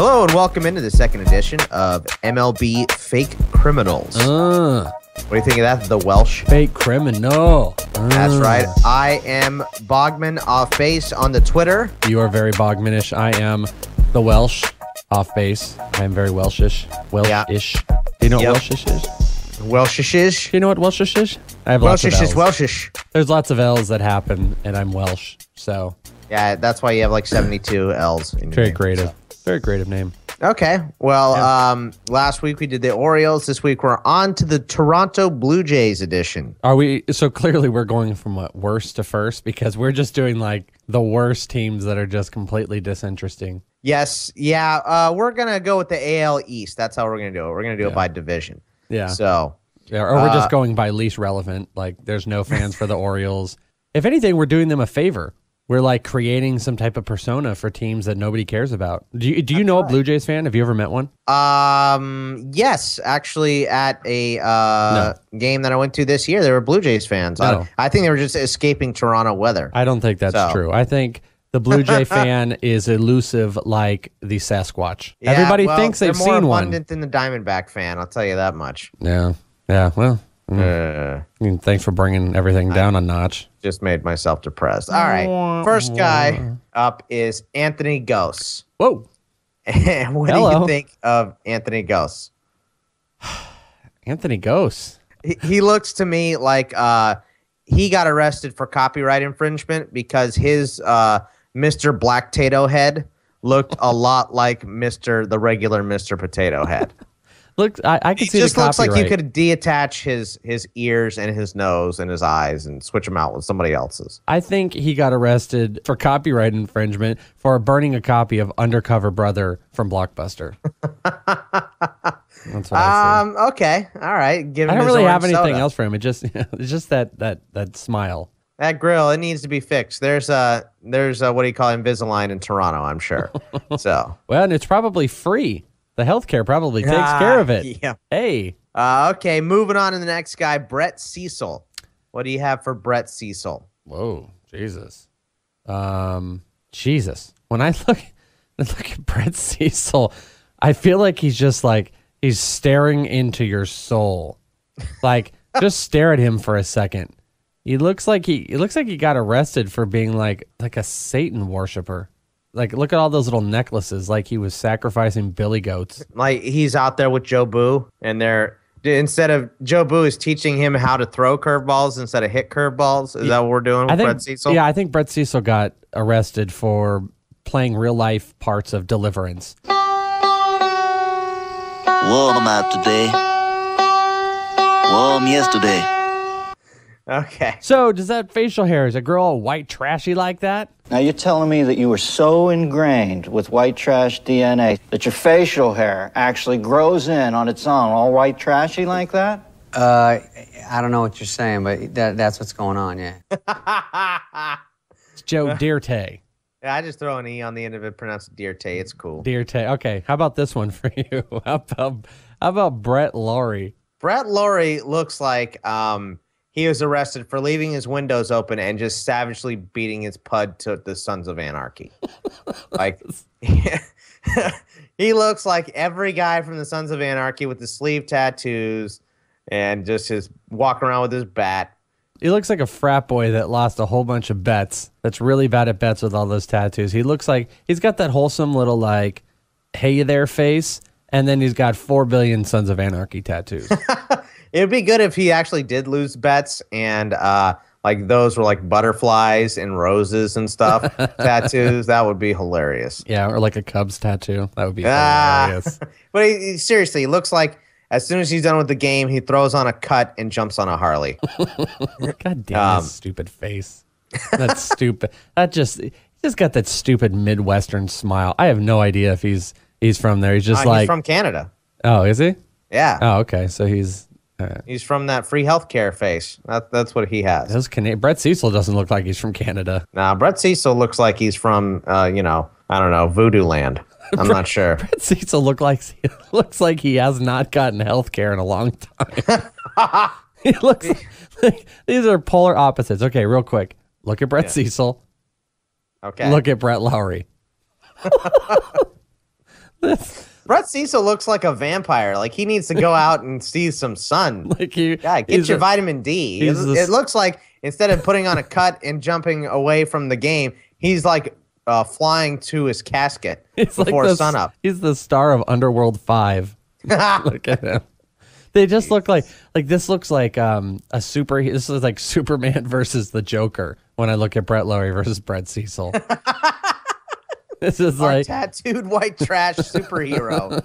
Hello and welcome into the second edition of MLB Fake Criminals. What do you think of that? The Welsh Fake criminal. That's right. I am Bogman off base on the Twitter. You are very Bogmanish. I am the Welsh off base. I am very Welshish. Welshish. Do you know what Welshish is? Welshish. Do you know what Welshish is? I have lots of L's. Welshish. There's lots of L's that happen, and I'm Welsh. So yeah, that's why you have like 72 L's. In your very name, creative. So. Very creative name. Okay. Well, last week we did the Orioles. This week we're on to the Toronto Blue Jays edition. Are we? So clearly we're going from what, worst to first, because we're just doing like the worst teams that are just completely disinteresting. Yes. Yeah. We're going to go with the AL East. That's how we're going to do it. We're going to do it by division. Yeah. So. Yeah, or we're just going by least relevant. Like there's no fans for the Orioles. If anything, we're doing them a favor. We're like creating some type of persona for teams that nobody cares about. Do you know a Blue Jays fan? Have you ever met one? Yes, actually at a game that I went to this year, there were Blue Jays fans. No. I think they were just escaping Toronto weather. I don't think that's true. I think the Blue Jay fan is elusive like the Sasquatch. Yeah, Everybody thinks they've seen one. They're more abundant than the Diamondback fan, I'll tell you that much. Yeah. Well, thanks for bringing everything down a notch. Just made myself depressed. All right. First guy up is Anthony Gose. Whoa. What do you think of Anthony Gose? Anthony Gose. He looks to me like he got arrested for copyright infringement because his Mr. Black Tato Head looked a lot like the regular Mr. Potato Head. Look, I can see the copyright. It just looks like you could detach his ears and his nose and his eyes and switch them out with somebody else's. I think he got arrested for copyright infringement for burning a copy of Undercover Brother from Blockbuster. That's what I see. Okay. All right. I don't really have anything else for him. It's just that smile. That grill, it needs to be fixed. There's what do you call Invisalign in Toronto, I'm sure. So. Well, and it's probably free. The healthcare probably takes care of it. Yeah. Hey. Okay, moving on to the next guy, Brett Cecil. What do you have for Brett Cecil? Whoa, Jesus. Jesus. When I look at Brett Cecil, I feel like he's just like he's staring into your soul. Like just stare at him for a second. He looks like he got arrested for being like a Satan worshiper. Like, look at all those little necklaces, like he was sacrificing billy goats. Like, he's out there with Joe Boo, and instead of Joe Boo is teaching him how to throw curveballs instead of hit curveballs. Is that what we're doing with Brett Cecil? Yeah, I think Brett Cecil got arrested for playing real-life parts of Deliverance. Warm out today. Warm yesterday. Okay. So, does that facial hair, is a girl all white trashy like that? Now you're telling me that you were so ingrained with white trash DNA that your facial hair actually grows in on its own, all white trashy like that? I don't know what you're saying, but that's what's going on, yeah. It's Joe Dirte. Yeah, I just throw an E on the end of it, pronounce it Dirte. It's cool. Dirte. Okay, how about this one for you? How about Brett Laurie? Brett Laurie looks like he was arrested for leaving his windows open and just savagely beating his pud to the Sons of Anarchy. Like, he looks like every guy from the Sons of Anarchy with the sleeve tattoos and just his walking around with his bat. He looks like a frat boy that lost a whole bunch of bets. That's really bad at bets with all those tattoos. He looks like he's got that wholesome little like, hey there face, and then he's got 4 billion Sons of Anarchy tattoos. It would be good if he actually did lose bets and like those were like butterflies and roses and stuff tattoos. That would be hilarious. Yeah, or like a Cubs tattoo. That would be hilarious. But seriously, he looks like as soon as he's done with the game, he throws on a cut and jumps on a Harley. God damn his stupid face. That's stupid. He just got that stupid Midwestern smile. I have no idea if he's from there. He's just he's from Canada. Oh, is he? Yeah. Oh, okay. So he's from that free healthcare face. That's what he has. Brett Cecil doesn't look like he's from Canada. Nah, Brett Cecil looks like he's from, I don't know, Voodoo Land. I'm not sure. Brett Cecil looks like he has not gotten healthcare in a long time. He looks like these are polar opposites. Okay, real quick. Look at Brett Cecil. Okay. Look at Brett Laurie. Brett Cecil looks like a vampire. Like he needs to go out and see some sun. Like get your vitamin D. It looks like instead of putting on a cut and jumping away from the game, he's like flying to his casket before sunup. He's the star of Underworld 5. Look at him. They just look like this looks like this is like Superman versus the Joker when I look at Brett Lowry versus Brett Cecil. This is our tattooed white trash superhero.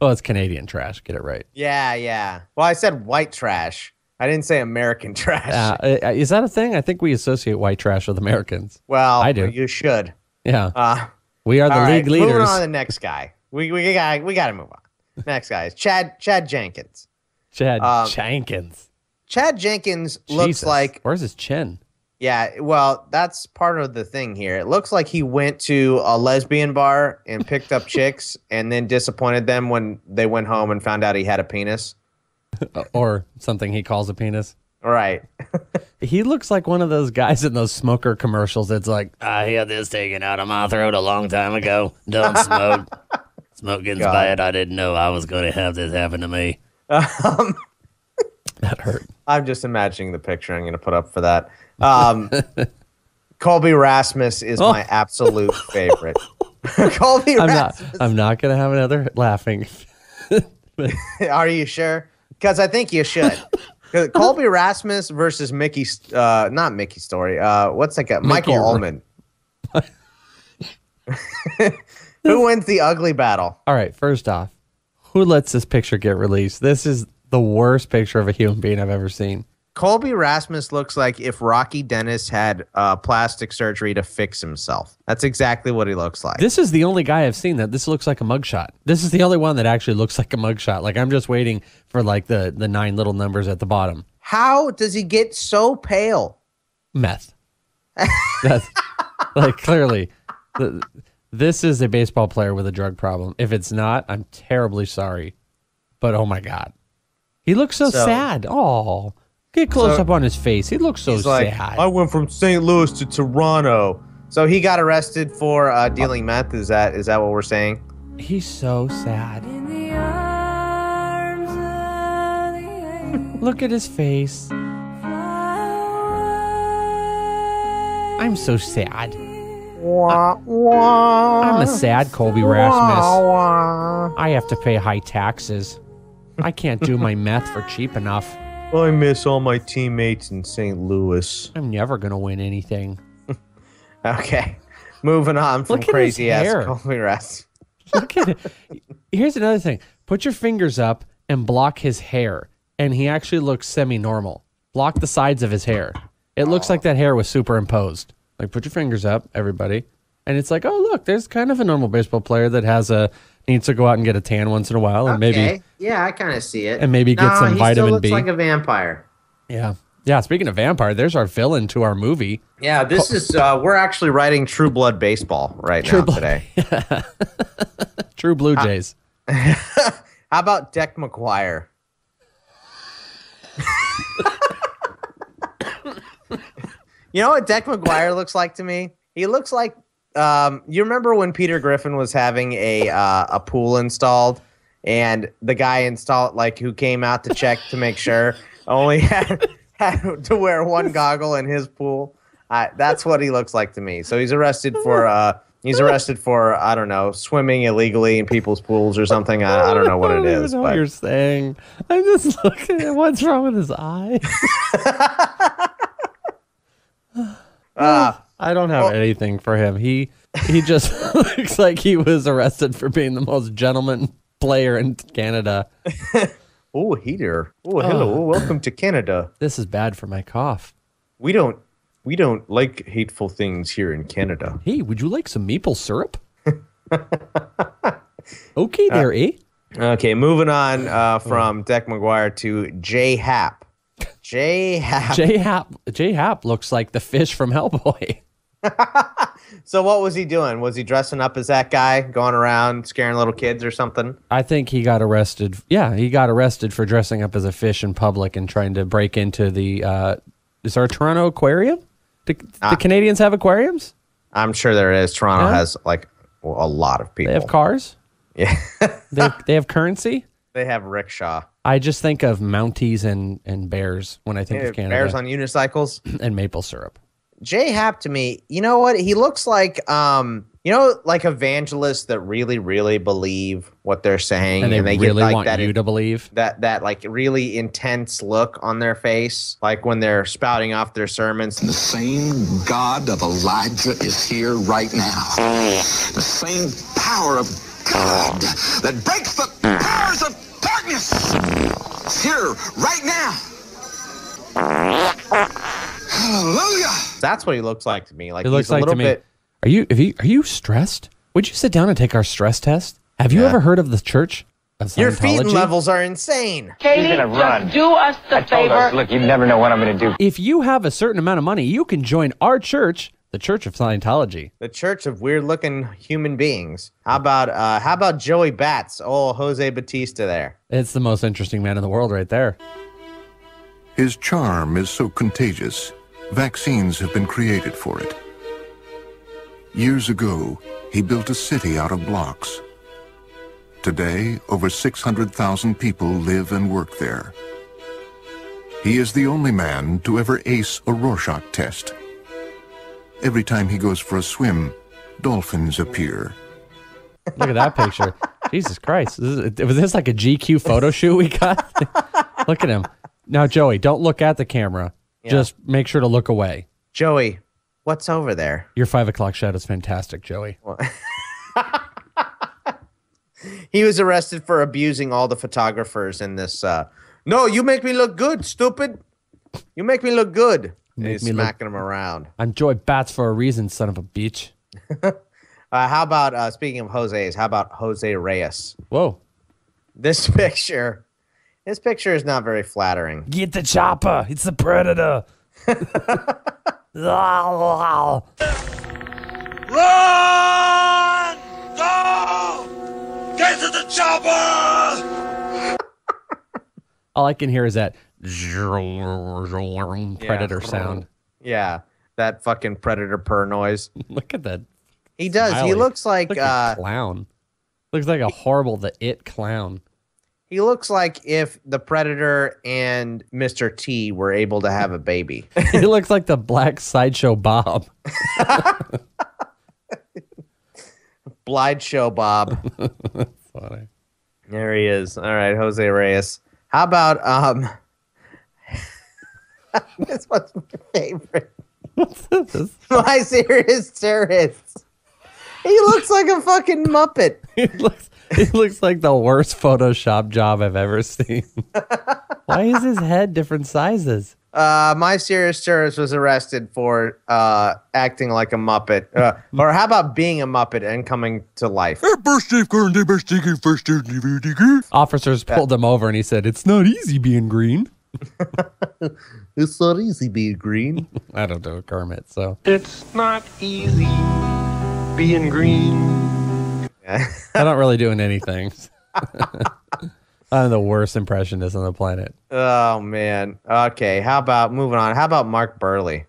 Oh, it's Canadian trash. Get it right. Yeah. Well, I said white trash. I didn't say American trash. Is that a thing? I think we associate white trash with Americans. Well, I do. You should. Yeah. We are the league leaders. Moving on to the next guy. We got to move on. Next guy is Chad Jenkins. Chad Jenkins. Chad Jenkins looks like... Where's his chin? Yeah, well, that's part of the thing here. It looks like he went to a lesbian bar and picked up chicks and then disappointed them when they went home and found out he had a penis. Or something he calls a penis. Right. He looks like one of those guys in those smoker commercials that's like, I had this taken out of my throat a long time ago. Don't smoke. Smoking's bad. I didn't know I was going to have this happen to me. That hurt. I'm just imagining the picture I'm going to put up for that. Colby Rasmus is my absolute favorite. Colby Rasmus. I'm not going to have another laughing. Are you sure? Because I think you should. Colby Rasmus versus not Mickey Story. What's that guy? Michael Ullman. Who wins the ugly battle? All right, first off, who lets this picture get released? This is the worst picture of a human being I've ever seen. Colby Rasmus looks like if Rocky Dennis had plastic surgery to fix himself. That's exactly what he looks like. This is the only guy I've seen that this looks like a mugshot. This is the only one that actually looks like a mugshot. Like I'm just waiting for like the 9 little numbers at the bottom. How does he get so pale? Meth. That's like clearly. This is a baseball player with a drug problem. If it's not, I'm terribly sorry. But oh my God. He looks so sad. Oh, get close up on his face. He looks so sad. I went from St. Louis to Toronto. So he got arrested for dealing meth. Is that what we're saying? He's so sad. Look at his face. I'm so sad. I'm a sad Colby Rasmus. I have to pay high taxes. I can't do my meth for cheap enough. I miss all my teammates in St. Louis. I'm never going to win anything. Okay. Moving on from crazy ass Colby Rasmus. Look at it. Here's another thing. Put your fingers up and block his hair. And he actually looks semi-normal. Block the sides of his hair. It looks like that hair was superimposed. Like, put your fingers up, everybody. And it's like, oh, look, there's kind of a normal baseball player that needs to go out and get a tan once in a while. And maybe. Yeah, I kind of see it. And maybe get some vitamin B. He still looks like a vampire. Yeah. Yeah, speaking of vampire, there's our villain to our movie. Yeah, this is, we're actually writing True Blood Baseball today. True Blue Jays. How about Deck McGuire? You know what Deck McGuire looks like to me? He looks like you remember when Peter Griffin was having a pool installed, and the guy who came out to check to make sure only had to wear one goggle in his pool. That's what he looks like to me. So he's arrested for I don't know, swimming illegally in people's pools or something. I don't know what it is. I don't know what you're saying. I'm just looking at what's wrong with his eye. I don't have anything for him. He just looks like he was arrested for being the most gentleman player in Canada. Oh, heater. Oh, hello. Welcome to Canada. This is bad for my cough. We don't like hateful things here in Canada. Hey, would you like some maple syrup? Okay, there, eh? Okay, moving on from Deck McGuire to J Hap. J Hap looks like the fish from Hellboy. So what was he doing? Was he dressing up as that guy, going around scaring little kids or something? I think he got arrested. Yeah, he got arrested for dressing up as a fish in public and trying to break into the is there a Toronto aquarium? Do Canadians have aquariums? I'm sure there is. Toronto has Well, a lot of people. They have cars. Yeah. They have currency. They have rickshaw. I just think of Mounties and bears when I think of Canada. Bears on unicycles. And maple syrup. Jay Happ to me, you know what? He looks like like evangelists that really, really believe what they're saying, And they really get like want you to believe that like really intense look on their face, like when they're spouting off their sermons. The same God of Elijah is here right now. The same power of God that breaks the powers of darkness is here right now. Hallelujah. That's what he looks like to me. Like It looks he's a like little to me. bit. Are you stressed? Would you sit down and take our stress test? Have you ever heard of the Church of Scientology? Your feeding levels are insane. Katie, just do us the favor. Look, you never know what I'm going to do. If you have a certain amount of money, you can join our church, the Church of Scientology. The Church of Weird-Looking Human Beings. How about Joey Bats? Oh, Jose Batista there. It's the most interesting man in the world right there. His charm is so contagious, vaccines have been created for it. Years ago, he built a city out of blocks. Today, over 600,000 people live and work there. He is the only man to ever ace a Rorschach test. Every time he goes for a swim, dolphins appear. Look at that picture. Jesus Christ. Was this like a GQ photo shoot we got? Look at him. Now, Joey, don't look at the camera. Yeah. Just make sure to look away. Joey, what's over there? Your 5 o'clock shot is fantastic, Joey. He was arrested for abusing all the photographers in this. No, you make me look good, stupid. You make me look good. And he's smacking him around. I'm Joey Bats for a reason, son of a bitch. How about, speaking of Jose's, how about Jose Reyes? Whoa. This picture is not very flattering. Get the chopper. It's the Predator. Run! Go! Get to the chopper! All I can hear is that Predator sound. Yeah, that fucking Predator purr noise. Look at that. He does. Smiley. He looks like a clown. Looks like a horrible The It clown. He looks like if the Predator and Mr. T were able to have a baby. He looks like the Black Sideshow Bob. Blide Show Bob. That's funny. There he is. All right, Jose Reyes. How about this one's my favorite. My serious terrorist. He looks like a fucking Muppet. He looks like the worst Photoshop job I've ever seen. Why is his head different sizes? My serious terrorist was arrested for acting like a Muppet. Or how about being a Muppet and coming to life? Officers pulled him over and he said, "It's not easy being green." It's not easy being green. I don't know Kermit, so. It's not easy being green. I'm not really doing anything. I'm the worst impressionist on the planet. Oh, man. Okay, how about moving on? How about Mark Burley?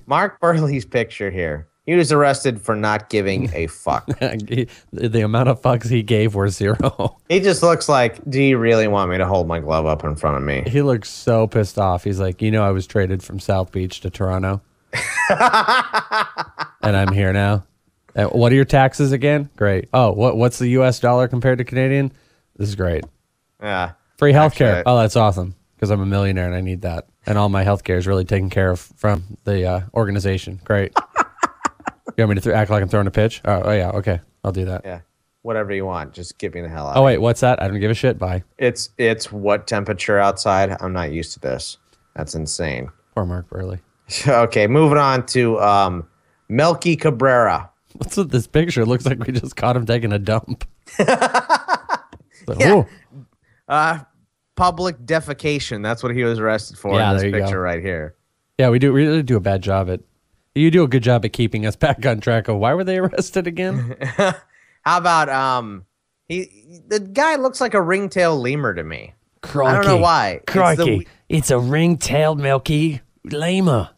Mark Burley's picture here. He was arrested for not giving a fuck. The amount of fucks he gave were 0. He just looks like, do you really want me to hold my glove up in front of me? He looks so pissed off. He's like, I was traded from South Beach to Toronto. And I'm here now. What are your taxes again? Great. Oh, what's the U.S. dollar compared to Canadian? This is great. Yeah. Free healthcare. Oh, that's awesome. Because I'm a millionaire and I need that. And all my healthcare is really taken care of from the organization. Great. You want me to act like I'm throwing a pitch? Oh, yeah. Okay. I'll do that. Yeah. Whatever you want. Just get me the hell out. Oh, wait. What's that? I don't give a shit. Bye. It's what temperature outside? I'm not used to this. That's insane. Poor Mark Burley. Okay. Moving on to Melky Cabrera. What's with this picture? It looks like we just caught him taking a dump. Yeah. Public defecation. That's what he was arrested for in this picture right here. Yeah, we really do a bad job at. You do a good job at keeping us back on track of why were they arrested again? How about the guy looks like a ringtail lemur to me. Crikey. I don't know why. Crikey. It's a ring-tailed milky lemur.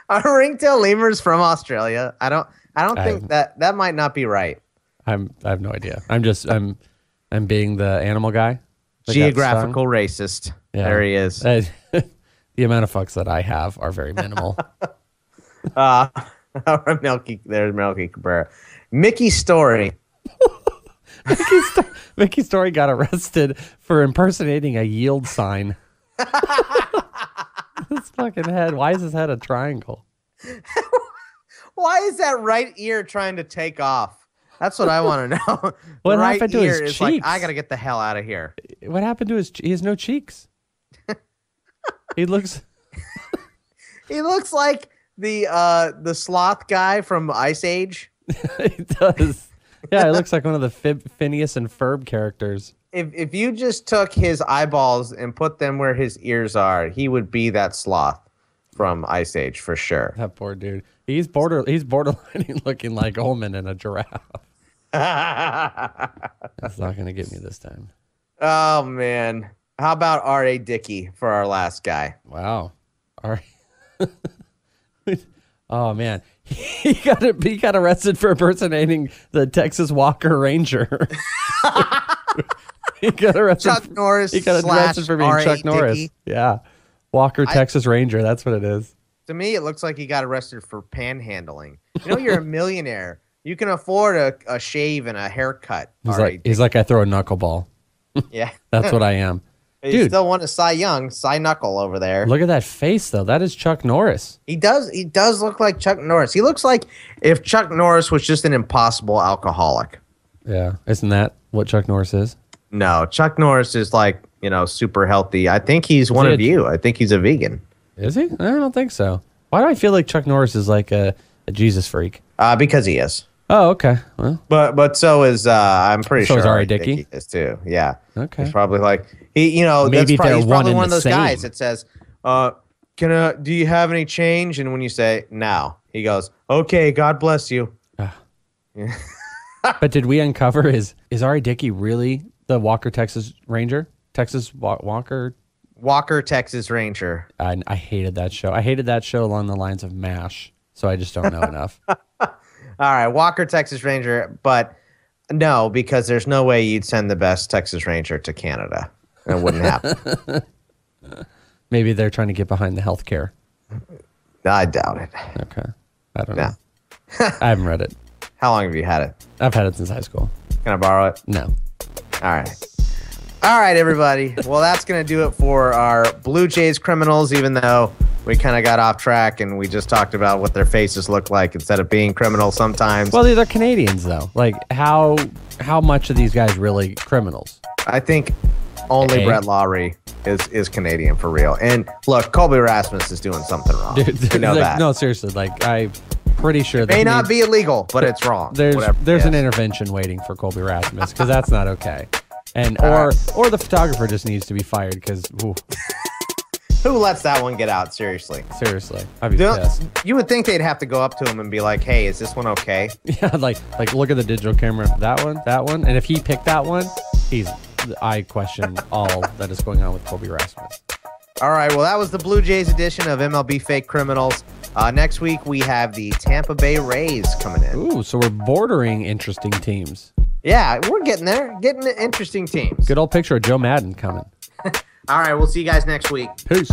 Are ringtail lemurs from Australia? I I don't think that might not be right. I have no idea. I'm being the animal guy. Geographical racist. Yeah. There he is. The amount of fucks that I have are very minimal. There's Melky Cabrera. Mickey Story. Mickey Story got arrested for impersonating a yield sign. His fucking head. Why is his head a triangle? Why is that right ear trying to take off? That's what I want to know. What happened to his cheeks? Like, I got to get the hell out of here. What happened to he has no cheeks. He looks like the sloth guy from Ice Age. He does. Yeah, it looks like one of the Phineas and Ferb characters. If you just took his eyeballs and put them where his ears are, he would be that sloth from Ice Age for sure. That poor dude. He's borderline looking like Ullman in a giraffe. That's not gonna get me this time. Oh man. How about R.A. Dickey for our last guy? Wow. Oh man. He got arrested for impersonating the Texas Walker Ranger. He got arrested. Chuck Norris. He got arrested for being Chuck Norris. Dickey. Yeah. Walker Texas Ranger. That's what it is. To me, it looks like he got arrested for panhandling. You know, you're a millionaire. You can afford a shave and a haircut. He's like I throw a knuckleball. Yeah. That's what I am. You still want a Cy Knuckle over there. Look at that face, though. That is Chuck Norris. He does look like Chuck Norris. He looks like if Chuck Norris was just an impossible alcoholic. Yeah. Isn't that what Chuck Norris is? No. Chuck Norris is like, super healthy. I think he's one of you. I think he's a vegan. Is he? I don't think so. Why do I feel like Chuck Norris is like a Jesus freak? Because he is. Oh, okay. Well, but so is I'm pretty sure R.A. Dickey is too. Yeah. Okay. He's probably like maybe he's probably one of those guys that says, do you have any change? And when you say no, he goes, okay, God bless you. But did we uncover is R.A. Dickey really the Walker Texas Ranger? Walker Texas Ranger. I hated that show. I hated that show along the lines of MASH. So I just don't know enough. All right, Walker Texas Ranger, but no, because there's no way you'd send the best Texas Ranger to Canada. It wouldn't happen. Maybe they're trying to get behind the healthcare. I doubt it. Okay. I don't know. I haven't read it. How long have you had it? I've had it since high school. Can I borrow it? No. All right, everybody. Well, that's going to do it for our Blue Jays criminals, even though we kind of got off track and we just talked about what their faces look like instead of being criminals sometimes. Well, these are Canadians, though. Like, how much are these guys really criminals? I think only Brett Lawrie is Canadian for real. And look, Colby Rasmus is doing something wrong. Dude, you know that. No, seriously. Like, I'm pretty sure it may not be illegal, but it's wrong. There's an intervention waiting for Colby Rasmus because that's not okay. And or the photographer just needs to be fired because who lets that one get out? Seriously, I'd be pissed. You would think they'd have to go up to him and be like, "Hey, is this one okay?" Yeah, like look at the digital camera. That one, and if he picked that one, I question all that is going on with Colby Rasmus. All right, well, that was the Blue Jays edition of MLB Fake Criminals. Next week we have the Tampa Bay Rays coming in. Ooh, so we're bordering interesting teams. Yeah, we're getting there. Getting interesting teams. Good old picture of Joe Madden coming. All right, we'll see you guys next week. Peace.